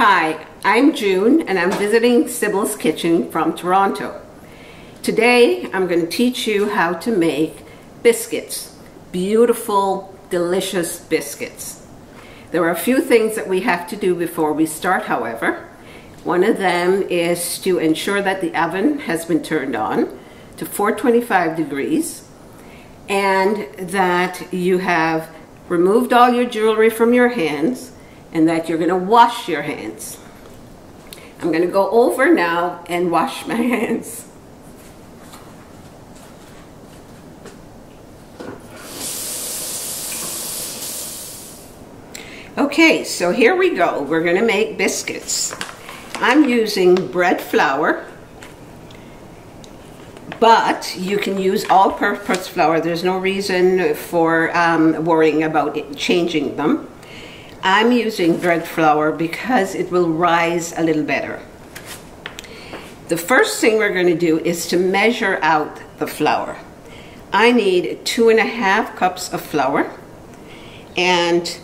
Hi, I'm June and I'm visiting Sybil's Kitchen from Toronto. Today I'm going to teach you how to make biscuits. Beautiful, delicious biscuits. There are a few things that we have to do before we start, however. One of them is to ensure that the oven has been turned on to 425 degrees and that you have removed all your jewelry from your hands and that you're going to wash your hands. I'm going to go over now and wash my hands. Okay, so here we go. We're going to make biscuits. I'm using bread flour, but you can use all-purpose flour. There's no reason for worrying about changing them. I'm using bread flour because it will rise a little better. The first thing we're going to do is to measure out the flour. I need 2.5 cups of flour, and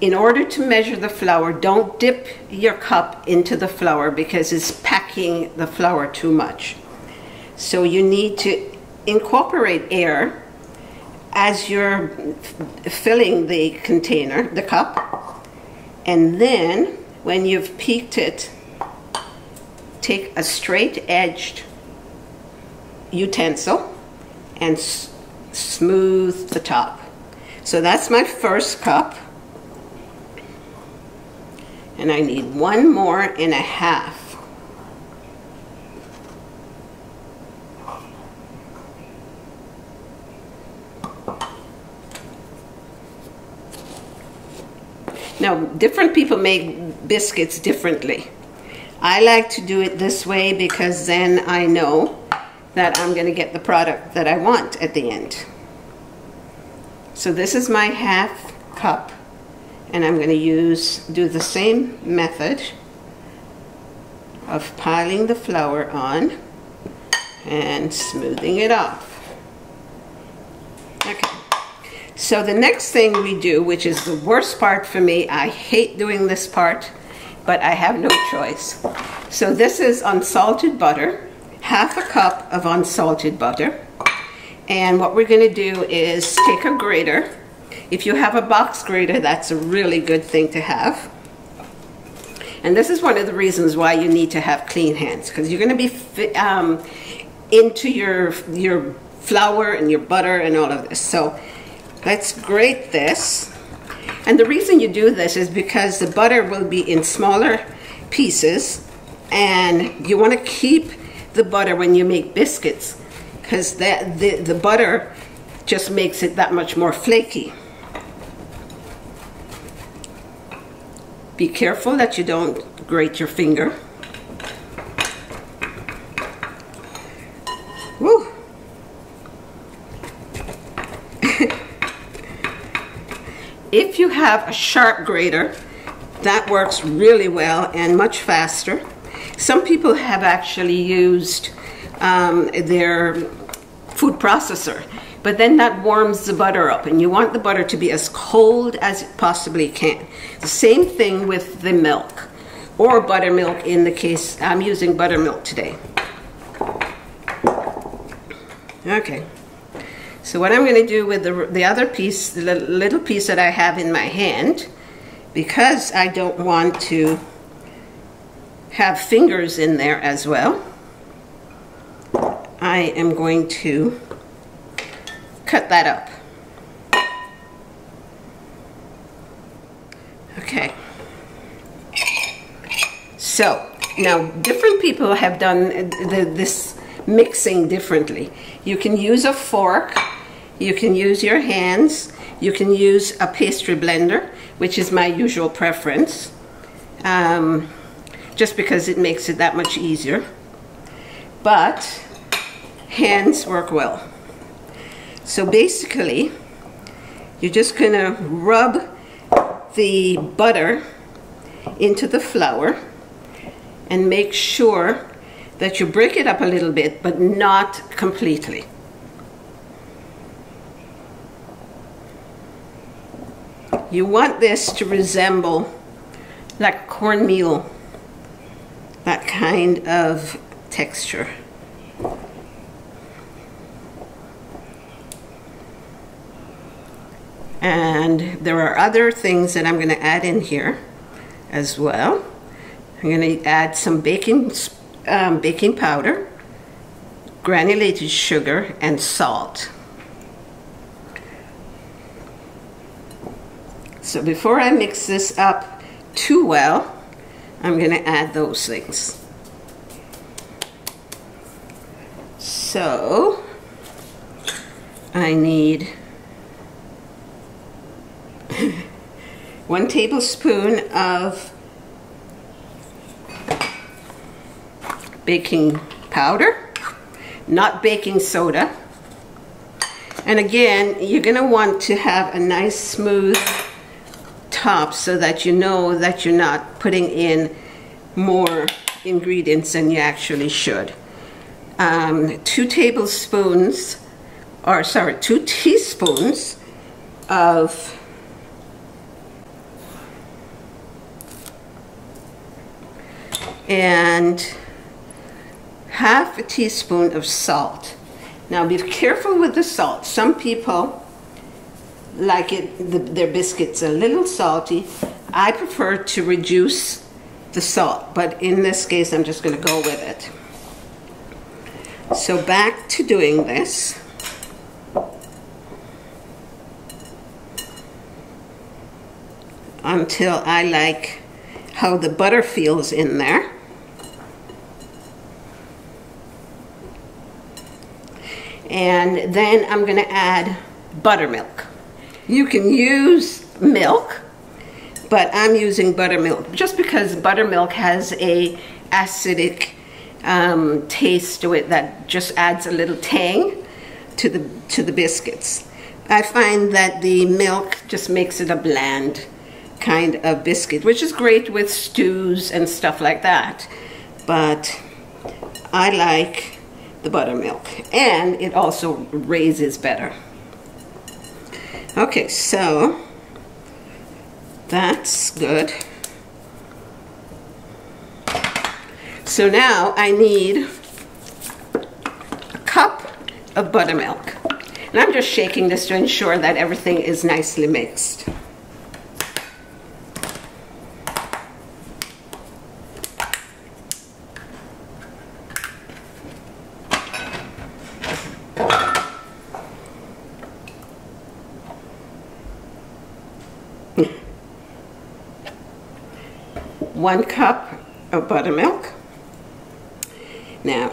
in order to measure the flour, don't dip your cup into the flour because it's packing the flour too much. So you need to incorporate air as you're filling the container, the cup, and then when you've peaked it, take a straight-edged utensil and smooth the top. So that's my first cup, and I need 1.5 more. Now, different people make biscuits differently. I like to do it this way because then I know that I'm going to get the product that I want at the end. So this is my 1/2 cup, and I'm going to do the same method of piling the flour on and smoothing it off. Okay. So the next thing we do, which is the worst part for me, I hate doing this part, but I have no choice. So this is unsalted butter, 1/2 cup of unsalted butter. And what we're going to do is take a grater. If you have a box grater, that's a really good thing to have. And this is one of the reasons why you need to have clean hands, because you're going to be into your flour and your butter and all of this. So let's grate this. And the reason you do this is because the butter will be in smaller pieces, and you want to keep the butter when you make biscuits, because the butter just makes it that much more flaky. Be careful that you don't grate your finger. Woo! If you have a sharp grater, that works really well and much faster. Some people have actually used their food processor, but then that warms the butter up, and you want the butter to be as cold as it possibly can. The same thing with the milk, or buttermilk in the case I'm using buttermilk today. Okay. So what I'm going to do with the other piece, the little piece that I have in my hand, because I don't want to have fingers in there as well, I am going to cut that up. Okay. So now different people have done this mixing differently. You can use a fork, you can use your hands, you can use a pastry blender, which is my usual preference, just because it makes it that much easier. But hands work well. So basically, you're just going to rub the butter into the flour and make sure that you break it up a little bit, but not completely. You want this to resemble like cornmeal, that kind of texture. And there are other things that I'm going to add in here as well. I'm going to add some baking powder, granulated sugar, and salt. So before I mix this up too well, I'm going to add those things. So I need 1 tablespoon of baking powder, not baking soda. And again, you're going to want to have a nice smooth top so that you know that you're not putting in more ingredients than you actually should. 2 teaspoons of and half a teaspoon of salt. Now be careful with the salt. Some people like their biscuits a little salty. I prefer to reduce the salt, but in this case I'm just going to go with it. So back to doing this. Until I like how the butter feels in there. And then I'm going to add buttermilk. You can use milk, but I'm using buttermilk just because buttermilk has a acidic taste to it that just adds a little tang to the biscuits. I find that the milk just makes it a bland kind of biscuit, which is great with stews and stuff like that. But I like the buttermilk, and it also raises better. Okay, so that's good. So now I need a cup of buttermilk. And I'm just shaking this to ensure that everything is nicely mixed. One cup of buttermilk. Now,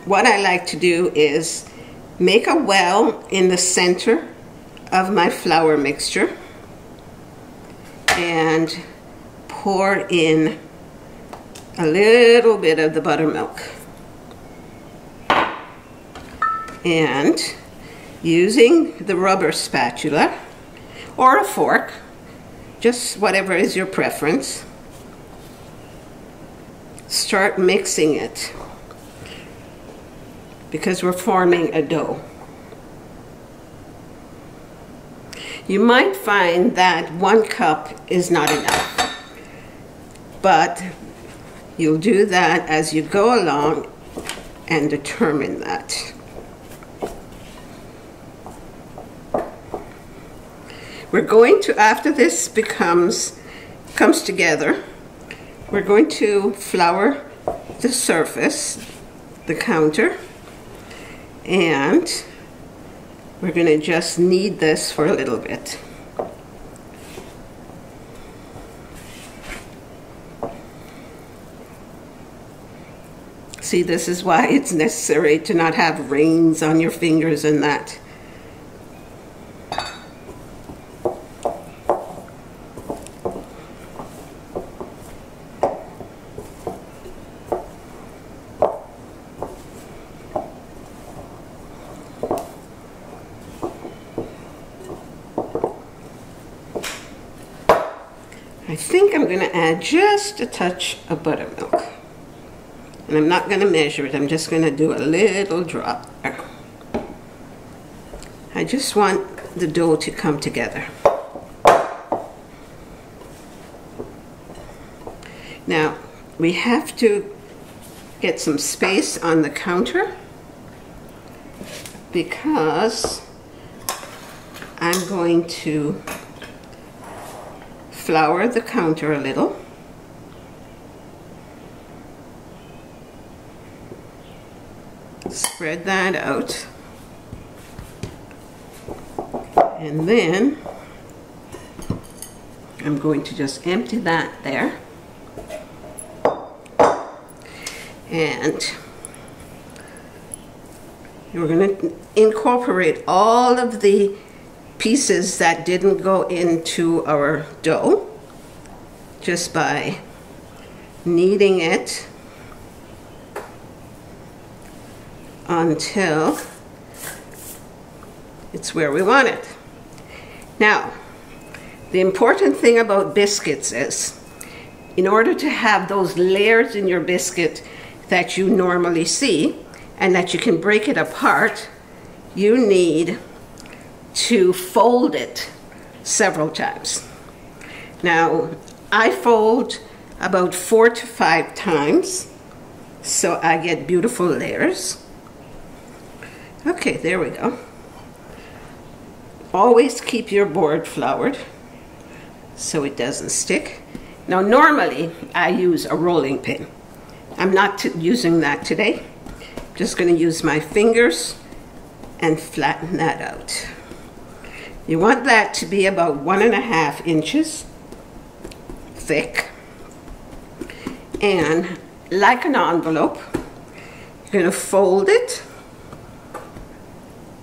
what I like to do is make a well in the center of my flour mixture and pour in a little bit of the buttermilk. And using the rubber spatula or a fork, just whatever is your preference, start mixing it, because we're forming a dough. You might find that 1 cup is not enough, but you'll do that as you go along and determine that. We're going to, after this comes together, we're going to flour the surface, the counter, and we're going to just knead this for a little bit. See, this is why it's necessary to not have rings on your fingers and that. I think I'm going to add just a touch of buttermilk. And I'm not going to measure it, I'm just going to do a little drop there. I just want the dough to come together. Now, we have to get some space on the counter because I'm going to flour the counter a little. Spread that out. And then I'm going to just empty that there. And we're going to incorporate all of the pieces that didn't go into our dough just by kneading it until it's where we want it. Now, the important thing about biscuits is, in order to have those layers in your biscuit that you normally see and that you can break it apart, you need to fold it several times. Now, I fold about 4 to 5 times so I get beautiful layers. Okay, there we go. Always keep your board floured so it doesn't stick. Now, normally I use a rolling pin. I'm not using that today. I'm just going to use my fingers and flatten that out. You want that to be about 1.5 inches thick. And like an envelope, you're going to fold it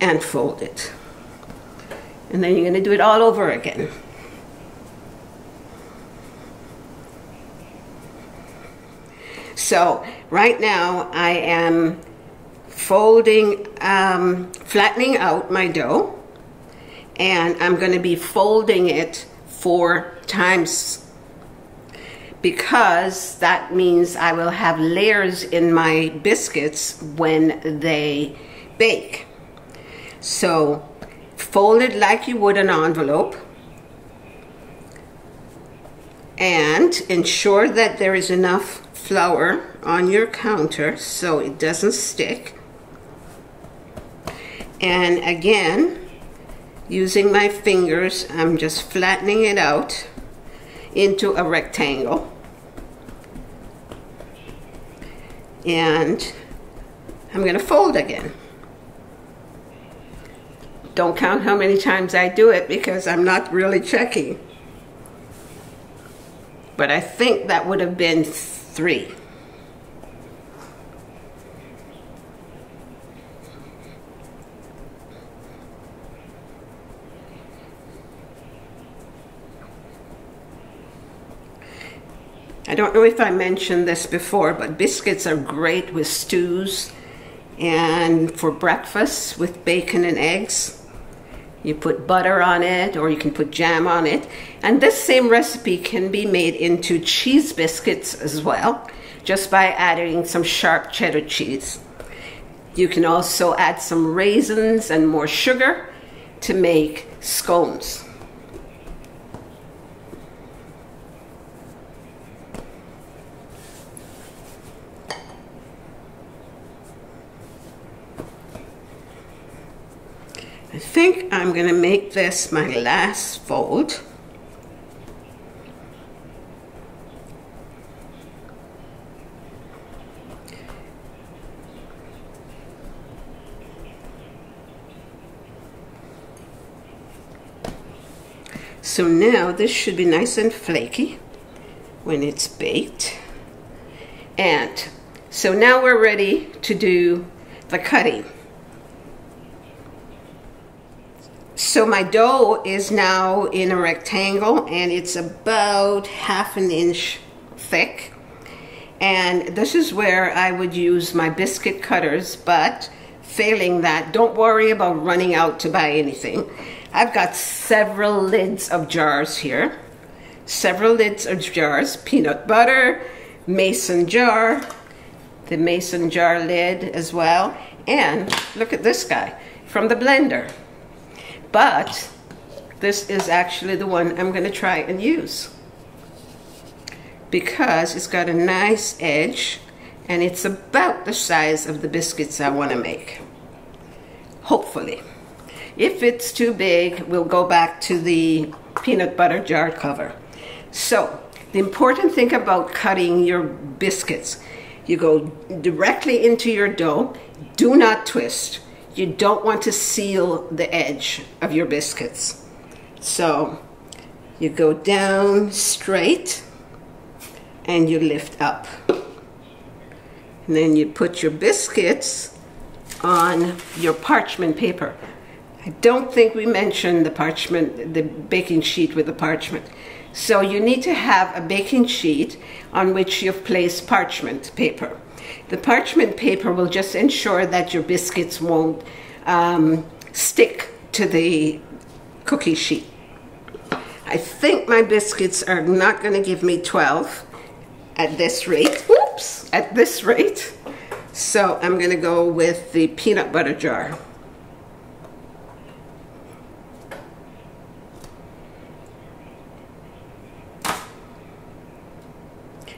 and fold it. And then you're going to do it all over again. So right now I am folding, flattening out my dough, and I'm going to be folding it 4 times because that means I will have layers in my biscuits when they bake. So fold it like you would an envelope and ensure that there is enough flour on your counter so it doesn't stick. And again, using my fingers, I'm just flattening it out into a rectangle. And I'm going to fold again. Don't count how many times I do it because I'm not really checking. But I think that would have been 3. I don't know if I mentioned this before, but biscuits are great with stews and for breakfast with bacon and eggs. You put butter on it, or you can put jam on it. And this same recipe can be made into cheese biscuits as well, just by adding some sharp cheddar cheese. You can also add some raisins and more sugar to make scones. I think I'm going to make this my last fold. So now this should be nice and flaky when it's baked. And so now we're ready to do the cutting. So my dough is now in a rectangle and it's about 1/2 inch thick. And this is where I would use my biscuit cutters, but failing that, don't worry about running out to buy anything. I've got several lids of jars here. Several lids of jars, peanut butter, mason jar, the mason jar lid as well. And look at this guy from the blender. But this is actually the one I'm going to try and use. because it's got a nice edge and it's about the size of the biscuits I want to make. Hopefully. If it's too big, we'll go back to the peanut butter jar cover. So, the important thing about cutting your biscuits, you go directly into your dough. Do not twist. You don't want to seal the edge of your biscuits. So, you go down straight and you lift up. And then you put your biscuits on your parchment paper. I don't think we mentioned the parchment, the baking sheet with the parchment. So you need to have a baking sheet on which you've placed parchment paper. The parchment paper will just ensure that your biscuits won't stick to the cookie sheet. I think my biscuits are not going to give me 12 at this rate. Whoops! At this rate. So I'm going to go with the peanut butter jar.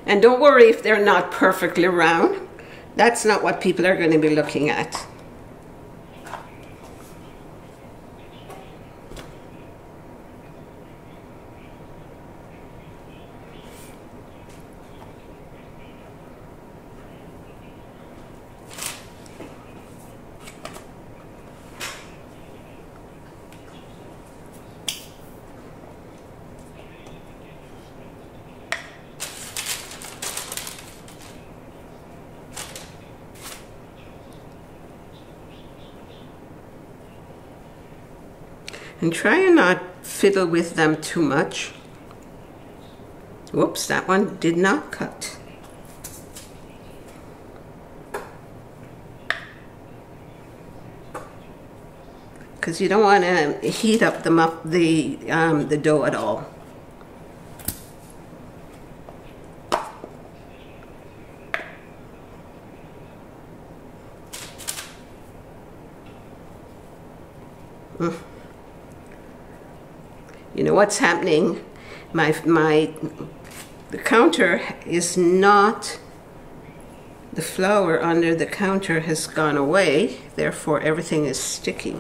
And don't worry if they're not perfectly round. That's not what people are going to be looking at. And try and not fiddle with them too much. Whoops, that one did not cut. Because you don't want to heat up the dough at all. You know what's happening? The counter is not, the flour under the counter has gone away, therefore everything is sticky.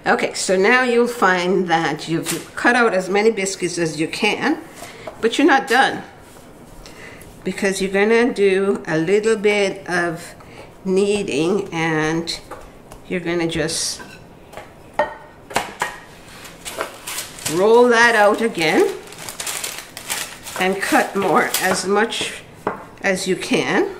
Okay, so now you'll find that you've cut out as many biscuits as you can, but you're not done, because you're going to do a little bit of kneading, and you're going to just roll that out again and cut more, as much as you can.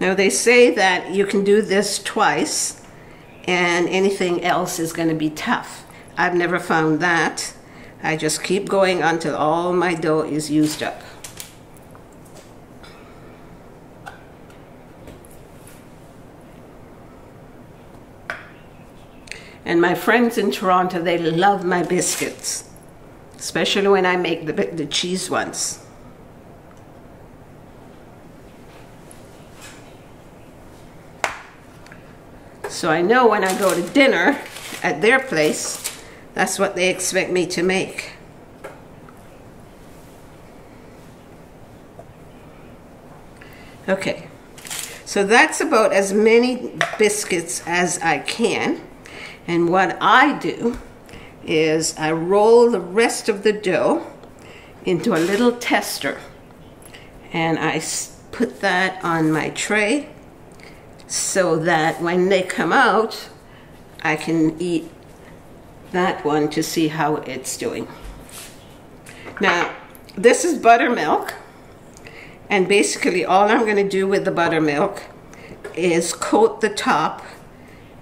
Now they say that you can do this twice and anything else is going to be tough. I've never found that. I just keep going until all my dough is used up. And my friends in Toronto, they love my biscuits, especially when I make the cheese ones. So I know when I go to dinner at their place, that's what they expect me to make. Okay, so that's about as many biscuits as I can. And what I do is I roll the rest of the dough into a little tester. And I put that on my tray, so that when they come out, I can eat that one to see how it's doing. Now, this is buttermilk, and basically all I'm going to do with the buttermilk is coat the top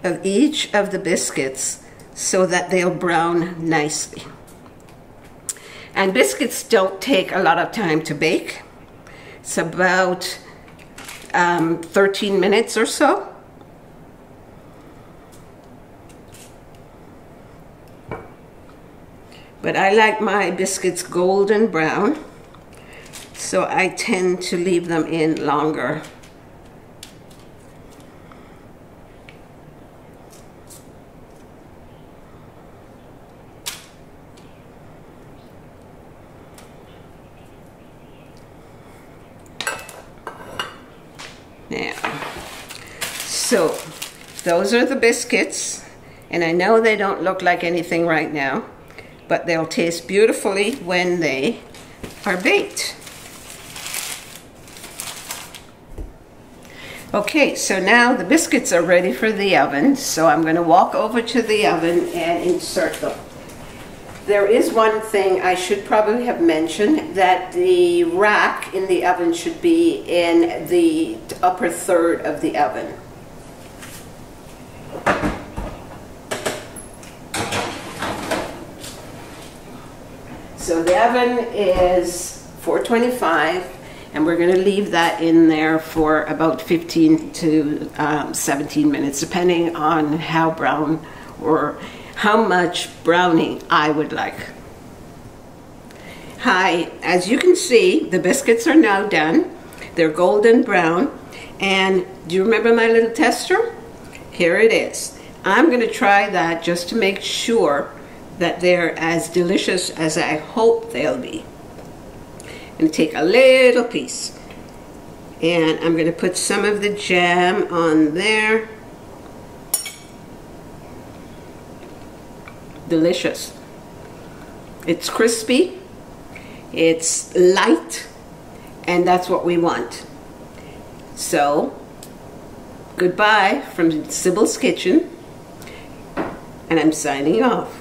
of each of the biscuits so that they'll brown nicely. And biscuits don't take a lot of time to bake. It's about 13 minutes or so. But I like my biscuits golden brown, so I tend to leave them in longer. Now, so those are the biscuits, and I know they don't look like anything right now, but they'll taste beautifully when they are baked. Okay, so now the biscuits are ready for the oven, so I'm going to walk over to the oven and insert them. There is one thing I should probably have mentioned, that the rack in the oven should be in the upper third of the oven. So the oven is 425, and we're going to leave that in there for about 15 to 17 minutes, depending on how brown or how much browning I would like. Hi, as you can see, the biscuits are now done. They're golden brown. And do you remember my little tester? Here it is. I'm going to try that just to make sure that they're as delicious as I hope they'll be. I'm going to take a little piece, and I'm going to put some of the jam on there. Delicious. It's crispy, it's light, and that's what we want. So, goodbye from Sybil's Kitchen, and I'm signing off.